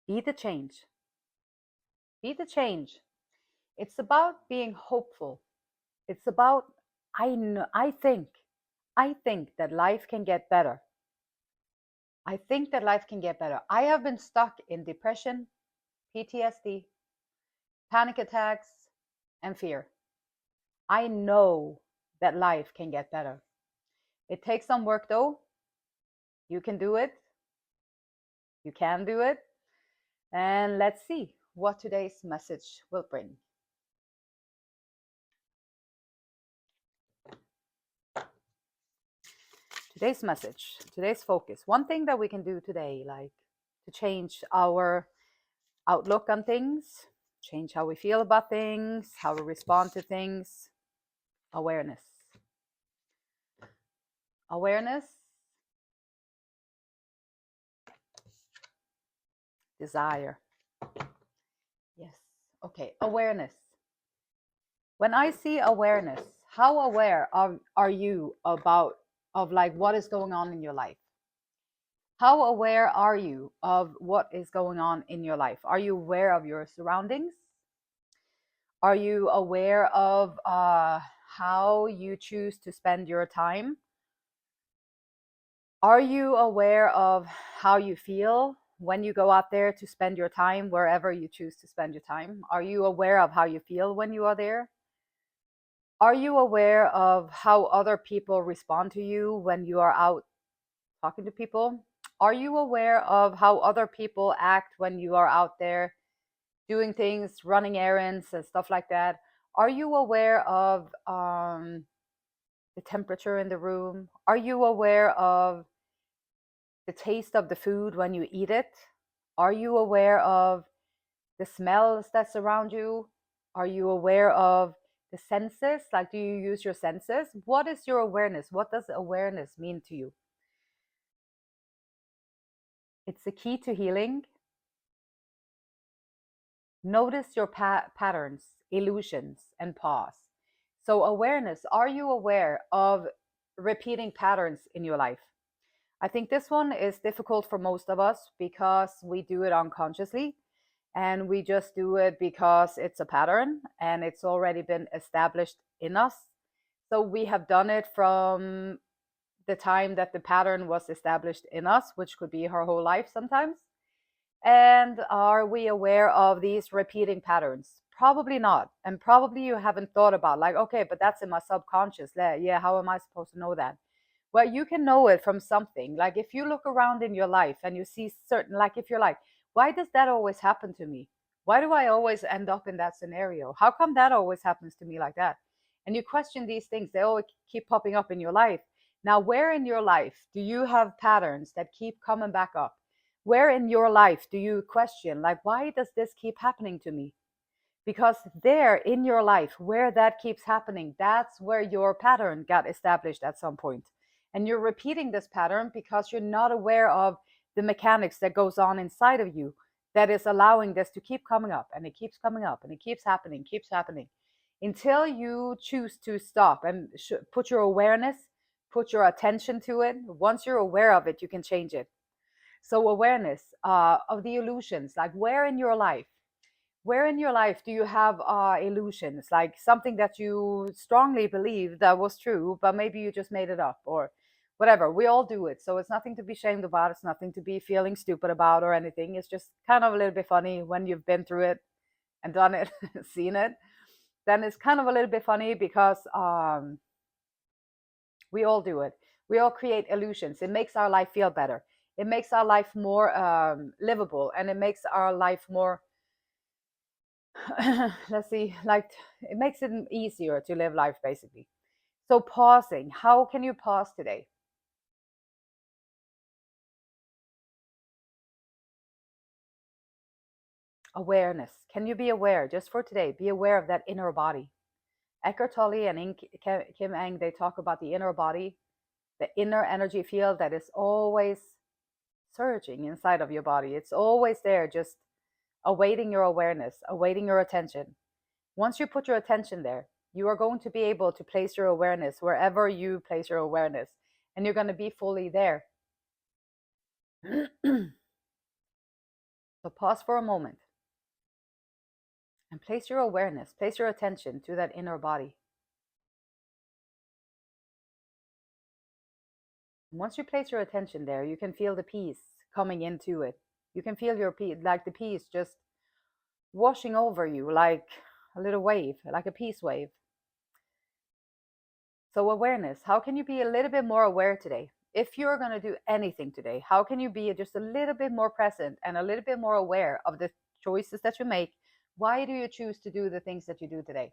Be the change. Be the change. It's about being hopeful. It's about I know, I think that life can get better. I think that life can get better. I have been stuck in depression, PTSD, panic attacks, and fear. I know that life can get better. It takes some work though. You can do it. You can do it. And let's see what today's message will bring. Today's message, today's focus. One thing that we can do today, like to change our outlook on things, change how we feel about things, how we respond to things. Awareness. Awareness. Desire. Yes. Okay. Awareness. When I see awareness, how aware are you about of like what is going on in your life? How aware are you of what is going on in your life? Are you aware of your surroundings? Are you aware of how you choose to spend your time? Are you aware of how you feel when you go out there to spend your time, wherever you choose to spend your time? Are you aware of how you feel when you are there? Are you aware of how other people respond to you when you are out talking to people? Are you aware of how other people act when you are out there doing things, running errands and stuff like that? Are you aware of the temperature in the room? Are you aware of the taste of the food when you eat it? Are you aware of the smells that surround you? Are you aware of the senses? Like, do you use your senses? What is your awareness? What does awareness mean to you? It's the key to healing. Notice your patterns, illusions, and pause. So, awareness, are you aware of repeating patterns in your life? I think this one is difficult for most of us because we do it unconsciously and we just do it because it's a pattern and it's already been established in us. So we have done it from the time that the pattern was established in us, which could be our whole life sometimes. And are we aware of these repeating patterns? Probably not. And probably you haven't thought about, like, okay, but that's in my subconscious. Yeah, how am I supposed to know that? Well, you can know it from something. Like if you look around in your life and you see certain, like if you're like, why does that always happen to me? Why do I always end up in that scenario? How come that always happens to me like that? And you question these things, they always keep popping up in your life. Now, where in your life do you have patterns that keep coming back up? Where in your life do you question, like, why does this keep happening to me? Because there in your life, where that keeps happening, that's where your pattern got established at some point. And you're repeating this pattern because you're not aware of the mechanics that goes on inside of you that is allowing this to keep coming up, and it keeps coming up, and it keeps happening until you choose to stop and put your awareness, put your attention to it. Once you're aware of it, you can change it. So awareness of the illusions, like where in your life do you have illusions, like something that you strongly believe that was true, but maybe you just made it up or whatever. We all do it. So it's nothing to be ashamed about. It's nothing to be feeling stupid about or anything. It's just kind of a little bit funny when you've been through it and done it, seen it. Then it's kind of a little bit funny because we all do it. We all create illusions. It makes our life feel better. It makes our life more livable, and it makes our life more let's see, like it makes it easier to live life basically. So pausing, how can you pause today? Awareness, can you be aware just for today? Be aware of that inner body. Eckhart Tolle and Kim Eng, they talk about the inner body, the inner energy field that is always surging inside of your body. It's always there, just awaiting your awareness, awaiting your attention. Once you put your attention there, you are going to be able to place your awareness wherever you place your awareness, and you're going to be fully there. So So pause for a moment and place your awareness, place your attention to that inner body. And once you place your attention there, you can feel the peace coming into it. You can feel your peace, like the peace just washing over you like a little wave, like a peace wave. So awareness, how can you be a little bit more aware today? If you're going to do anything today, how can you be just a little bit more present and a little bit more aware of the choices that you make? Why do you choose to do the things that you do today?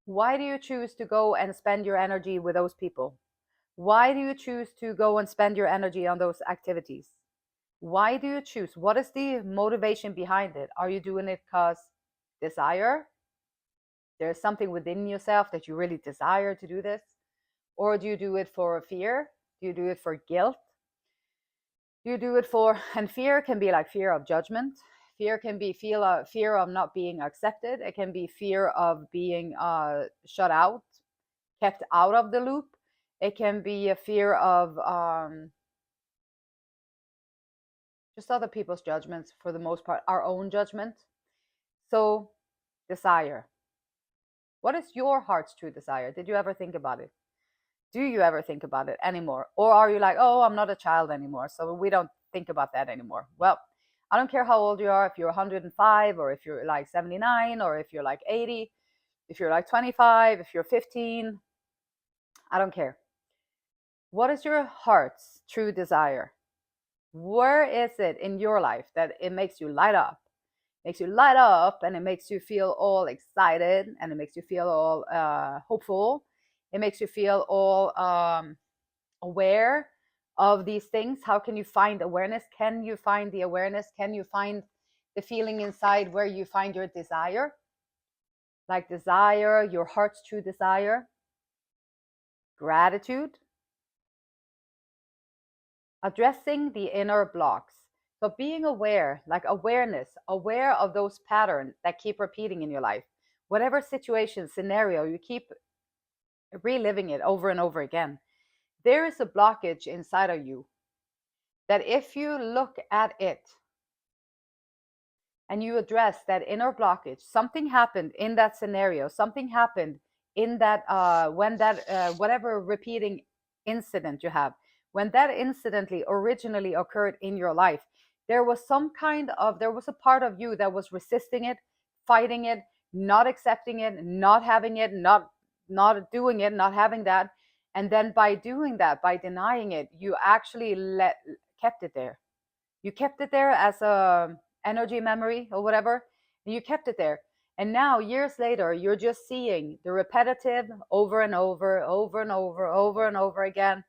Why do you choose to go and spend your energy with those people? Why do you choose to go and spend your energy on those activities? Why do you choose? What is the motivation behind it? Are you doing it because desire? There's something within yourself that you really desire to do this? Or do you do it for fear? Do you do it for guilt? Do you do it for, and fear can be like fear of judgment. Fear can be fear of not being accepted. It can be fear of being shut out, kept out of the loop. It can be a fear of just other people's judgments, for the most part, our own judgment. So, desire. What is your heart's true desire? Did you ever think about it? Do you ever think about it anymore? Or are you like, oh, I'm not a child anymore, so we don't think about that anymore? Well, I don't care how old you are, if you're 105, or if you're like 79, or if you're like 80, if you're like 25, if you're 15, I don't care. What is your heart's true desire? Where is it in your life that it makes you light up? Makes you light up, and it makes you feel all excited, and it makes you feel all hopeful. It makes you feel all aware of these things. How can you find awareness? Can you find the awareness? Can you find the feeling inside where you find your desire? Like desire, your heart's true desire. Gratitude. Addressing the inner blocks. So being aware, like awareness, aware of those patterns that keep repeating in your life. Whatever situation, scenario, you keep reliving it over and over again. There is a blockage inside of you that if you look at it and you address that inner blockage, something happened in that scenario, something happened in that, when that, whatever repeating incident you have, when that incidentally originally occurred in your life, there was there was a part of you that was resisting it, fighting it, not accepting it, not having it, not doing it, not having that. And then by doing that, by denying it, you actually kept it there. You kept it there as a energy memory or whatever, and you kept it there. And now years later, you're just seeing the repetitive over and over, over and over, over and over again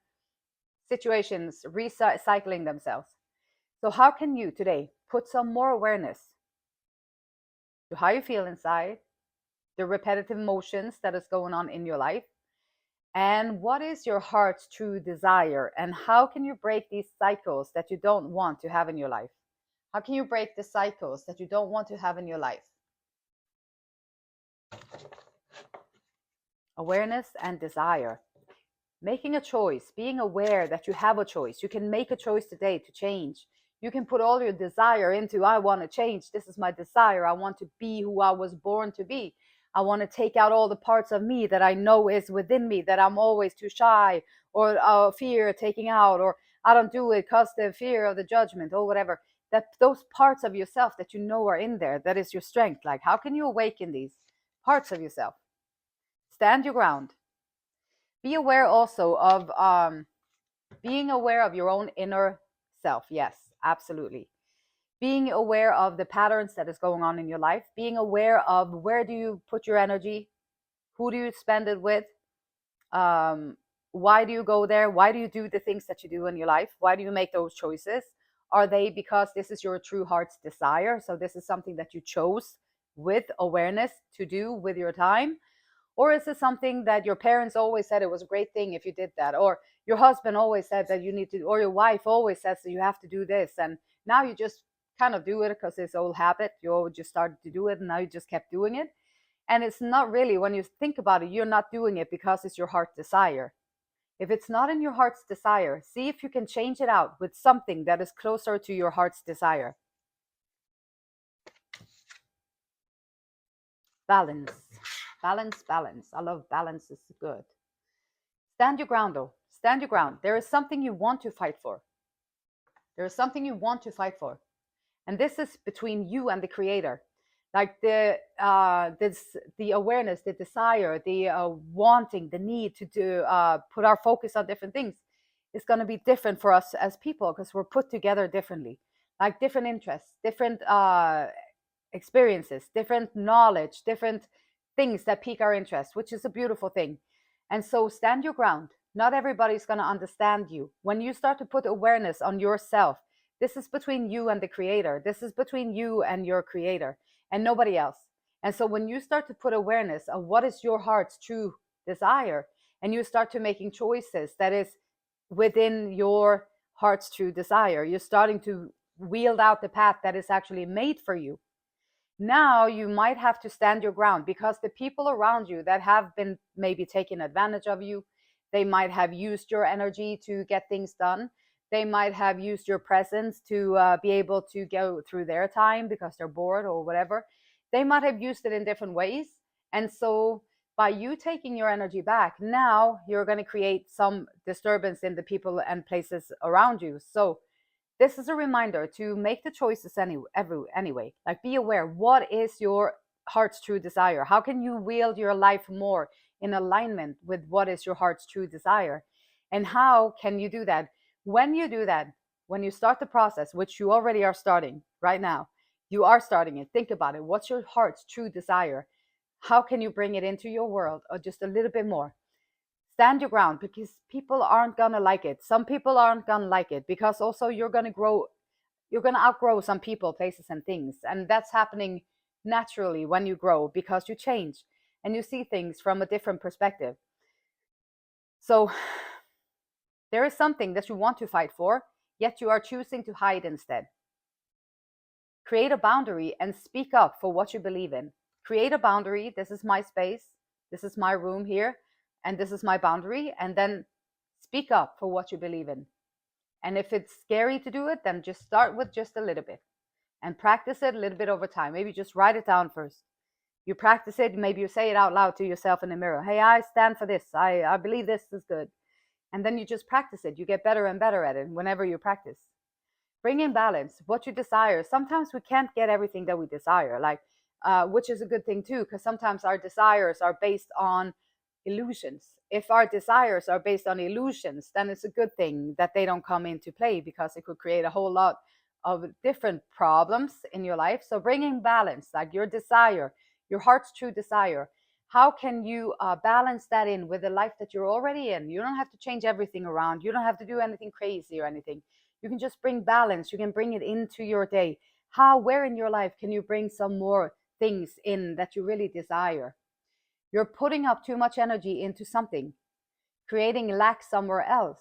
situations recycling themselves. So how can you today put some more awareness to how you feel inside, the repetitive motions that is going on in your life, and what is your heart's true desire, and how can you break these cycles that you don't want to have in your life? How can you break the cycles that you don't want to have in your life? Awareness and desire. Making a choice, being aware that you have a choice. You can make a choice today to change. You can put all your desire into, I want to change. This is my desire. I want to be who I was born to be. I want to take out all the parts of me that I know is within me, that I'm always too shy, or fear taking out, or I don't do it because the fear of the judgment or whatever. That those parts of yourself that you know are in there, that is your strength. Like, how can you awaken these parts of yourself? Stand your ground. Be aware also of being aware of your own inner self. Yes, absolutely. Being aware of the patterns that is going on in your life. Being aware of where do you put your energy? Who do you spend it with? Why do you go there? Why do you do the things that you do in your life? Why do you make those choices? Are they because this is your true heart's desire? So this is something that you chose with awareness to do with your time? Or is it something that your parents always said it was a great thing if you did that? Or your husband always said that you need to, or your wife always says that you have to do this. And now you just kind of do it because it's old habit. You always just started to do it, and now you just kept doing it. And it's not really, when you think about it, you're not doing it because it's your heart's desire. If it's not in your heart's desire, see if you can change it out with something that is closer to your heart's desire. Balance. Balance, balance. I love balance. It's good. Stand your ground, though. Stand your ground. There is something you want to fight for. There is something you want to fight for. And this is between you and the creator. Like the awareness, the desire, the wanting, the need to do put our focus on different things is going to be different for us as people because we're put together differently. Like different interests, different experiences, different knowledge, different things that pique our interest, which is a beautiful thing. And so stand your ground. Not everybody's going to understand you. When you start to put awareness on yourself, this is between you and the creator. This is between you and your creator and nobody else. And so when you start to put awareness of what is your heart's true desire, and you start to making choices that is within your heart's true desire, you're starting to wield out the path that is actually made for you. Now you might have to stand your ground because the people around you that have been maybe taking advantage of you, they might have used your energy to get things done. They might have used your presence to be able to go through their time because they're bored or whatever. They might have used it in different ways. And so by you taking your energy back, now you're going to create some disturbance in the people and places around you. So this is a reminder to make the choices anyway. Like, be aware, what is your heart's true desire? How can you wield your life more in alignment with what is your heart's true desire? And how can you do that? When you do that, when you start the process, which you already are starting right now, you are starting it. Think about it. What's your heart's true desire? How can you bring it into your world or just a little bit more? Stand your ground because people aren't going to like it. Some people aren't going to like it because also you're going to outgrow some people, places, and things. And that's happening naturally when you grow because you change and you see things from a different perspective. So there is something that you want to fight for, yet you are choosing to hide instead. Create a boundary and speak up for what you believe in. Create a boundary. This is my space. This is my room here. And this is my boundary. And then speak up for what you believe in. And if it's scary to do it, then just start with just a little bit and practice it a little bit over time. Maybe just write it down first. You practice it. Maybe you say it out loud to yourself in the mirror. Hey, I stand for this. I believe this is good. And then you just practice it. You get better and better at it whenever you practice. Bring in balance, what you desire. Sometimes we can't get everything that we desire, like, which is a good thing too, because sometimes our desires are based on illusions. If our desires are based on illusions, then it's a good thing that they don't come into play because it could create a whole lot of different problems in your life. So bringing balance, like your desire, your heart's true desire, how can you balance that in with the life that you're already in? You don't have to change everything around. You don't have to do anything crazy or anything. You can just bring balance. You can bring it into your day. Where in your life can you bring some more things in that you really desire? You're putting up too much energy into something, creating lack somewhere else.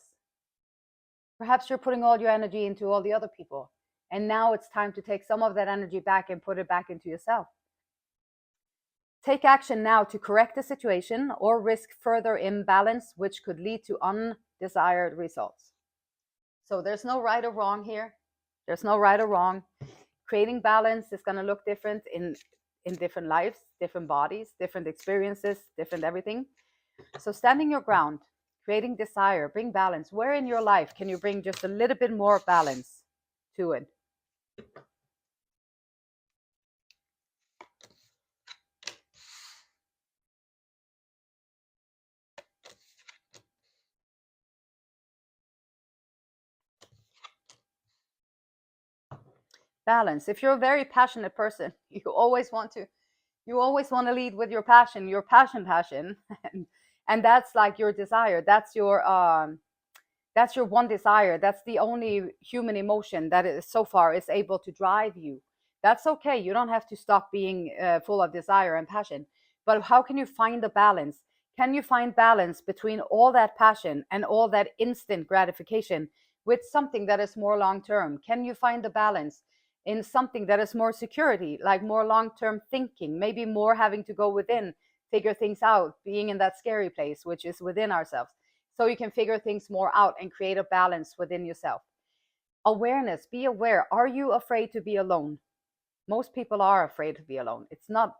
Perhaps you're putting all your energy into all the other people. And now it's time to take some of that energy back and put it back into yourself. Take action now to correct the situation or risk further imbalance, which could lead to undesired results. So there's no right or wrong here. There's no right or wrong. Creating balance is going to look different in different lives, different bodies, different experiences, different everything. So standing your ground, creating desire, bring balance. Where in your life can you bring just a little bit more balance to it? Balance. If you're a very passionate person, you always want to lead with your passion, and that's like your desire. That's your one desire. That's the only human emotion that is so far is able to drive you. That's okay. You don't have to stop being full of desire and passion. But how can you find the balance? Can you find balance between all that passion and all that instant gratification with something that is more long term? Can you find the balance in something that is more security, like more long term thinking, maybe more having to go within, figure things out, being in that scary place, which is within ourselves? So you can figure things more out and create a balance within yourself. Awareness, be aware. Are you afraid to be alone? Most people are afraid to be alone. It's not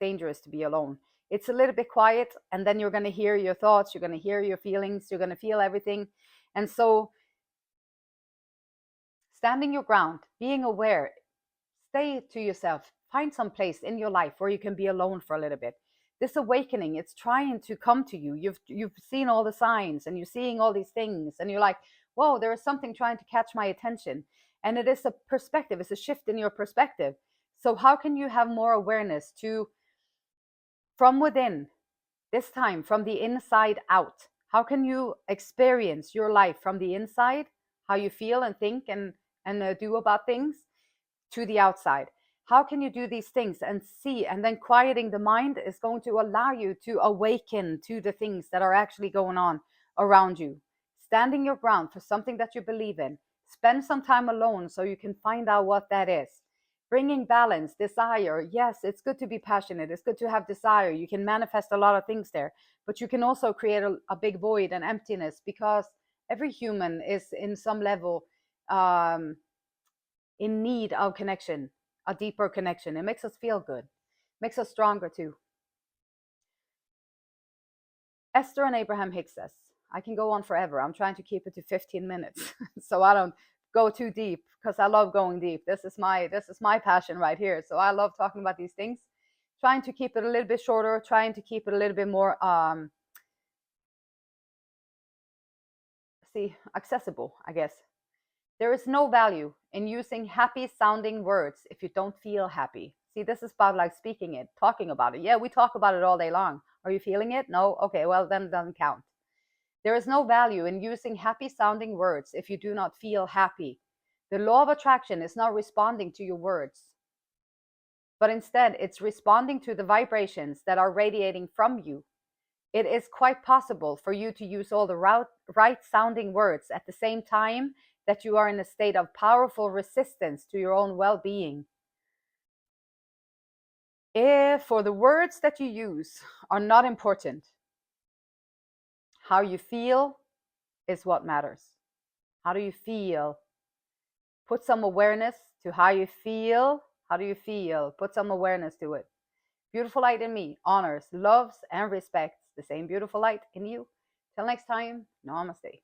dangerous to be alone. It's a little bit quiet, and then you're going to hear your thoughts, you're going to hear your feelings, you're going to feel everything. And so, standing your ground, being aware, stay to yourself, find some place in your life where you can be alone for a little bit. This awakening, it's trying to come to you. You've seen all the signs and you're seeing all these things, and you're like, whoa, there is something trying to catch my attention. And it is a perspective, it's a shift in your perspective. So how can you have more awareness to, from within, this time from the inside out? How can you experience your life from the inside, how you feel and think and do about things, to the outside? How can you do these things and see? And then quieting the mind is going to allow you to awaken to the things that are actually going on around you. Standing your ground for something that you believe in. Spend some time alone so you can find out what that is. Bringing balance, desire. Yes, it's good to be passionate. It's good to have desire. You can manifest a lot of things there, but you can also create a big void and emptiness, because every human is in some level in need of connection, a deeper connection. It makes us feel good, makes us stronger too. Esther and Abraham Hicks says, I can go on forever. I'm trying to keep it to 15 minutes so I don't go too deep, because I love going deep. This is my passion right here. So I love talking about these things. Trying to keep it a little bit shorter, trying to keep it a little bit more accessible, I guess. There is no value in using happy sounding words if you don't feel happy. See, this is about like speaking it, talking about it. Yeah, we talk about it all day long. Are you feeling it? No? Okay, well, then it doesn't count. There is no value in using happy sounding words if you do not feel happy. The law of attraction is not responding to your words, but instead it's responding to the vibrations that are radiating from you. It is quite possible for you to use all the right sounding words at the same time that you are in a state of powerful resistance to your own well-being. If for the words that you use are not important, how you feel is what matters. How do you feel? Put some awareness to how you feel. How do you feel? Put some awareness to it. Beautiful light in me honors, loves, and respects the same beautiful light in you. Till next time, namaste.